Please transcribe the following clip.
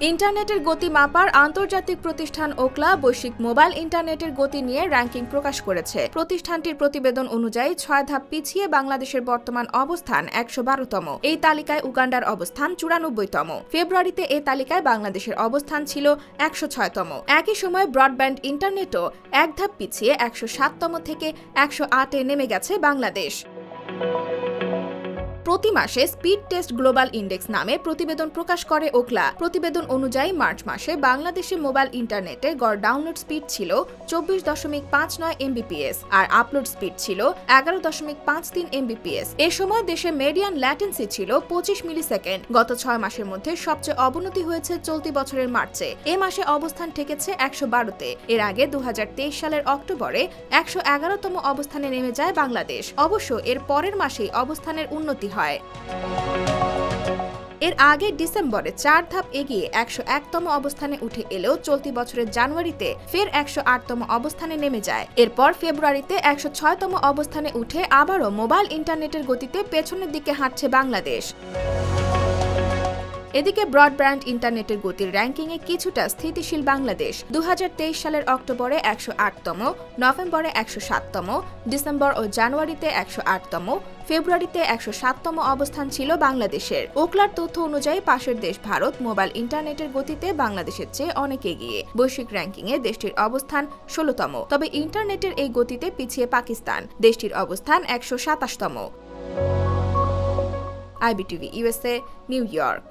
ইন্টারনেটের গতি মাপার আন্তর্জাতিক প্রতিষ্ঠান ওকলা বৈশ্বিক মোবাইল ইন্টারনেটের গতি নিয়ে র্যাঙ্কিং প্রকাশ করেছে। প্রতিষ্ঠানটির প্রতিবেদন অনুযায়ী ৬ ধাপ পিছিয়ে বাংলাদেশের বর্তমান অবস্থান ১১২তম। এই তালিকায় উগান্ডার অবস্থান ৯৪তম। ফেব্রুয়ারিতে এই তালিকায় বাংলাদেশের অবস্থান ছিল ১০৬তম। একই সময় ব্রডব্যান্ড ইন্টারনেটও এক ধাপ পিছিয়ে ১০৭তম থেকে ১০৮-এ নেমে গেছে বাংলাদেশ। প্রতি মাসে স্পিড টেস্ট গ্লোবাল ইন্ডেক্স নামে প্রতিবেদন প্রকাশ করে ওকলা। প্রতিবেদন অনুযায়ী মার্চ মাসে বাংলাদেশে মোবাইল ইন্টারনেটে গড় ডাউনলোড স্পিড ছিল ২৪.৫৯ এমবিপিএস আর আপলোড স্পিড ছিল ১১.৫৩ এমবিপিএস। এ সময় দেশে মিডিয়ান ল্যাটেন্সি ছিল ২৫ মিলিসেকেন্ড। গত ৬ মাসের মধ্যে সবচেয়ে অবনতি হয়েছে চলতি বছরের মার্চে। এ মাসে অবস্থান ঠেকেছে ১১২-তে। এর আগে ২০২৩ সালের অক্টোবরে ১১১তম অবস্থানে নেমে যায় বাংলাদেশ। অবশ্য এর পরের মাসেই অবস্থানের উন্নতি হয়। এর আগে ডিসেম্বরে ৪ ধাপ এগিয়ে ১০১তম অবস্থানে উঠে এলেও চলতি বছরের জানুয়ারিতে ফের ১০৮তম অবস্থানে নেমে যায়। এরপর ফেব্রুয়ারিতে ১০৬তম অবস্থানে উঠে আবারও মোবাইল ইন্টারনেটের গতিতে পেছনের দিকে হাঁটছে বাংলাদেশ। এদিকে ব্রডব্যান্ড ইন্টারনেটের গতির র্যাঙ্কিংয়ে কিছুটা স্থিতিশীল বাংলাদেশ। ২০২৩ সালের অক্টোবরে ১০৮তম, নভেম্বরে ১০৭তম, ডিসেম্বর ও জানুয়ারিতে ১০৮তম, ফেব্রুয়ারিতে ১০৭তম অবস্থান ছিল বাংলাদেশের। ওকলার তথ্য অনুযায়ী পাশের দেশ ভারত মোবাইল ইন্টারনেটের গতিতে বাংলাদেশের চেয়ে অনেক এগিয়ে। বৈশ্বিক র্যাঙ্কিংয়ে দেশটির অবস্থান ১৬তম। তবে ইন্টারনেটের এই গতিতে পিছিয়ে পাকিস্তান। দেশটির অবস্থান ১২৭তম। IBTV USA, new York.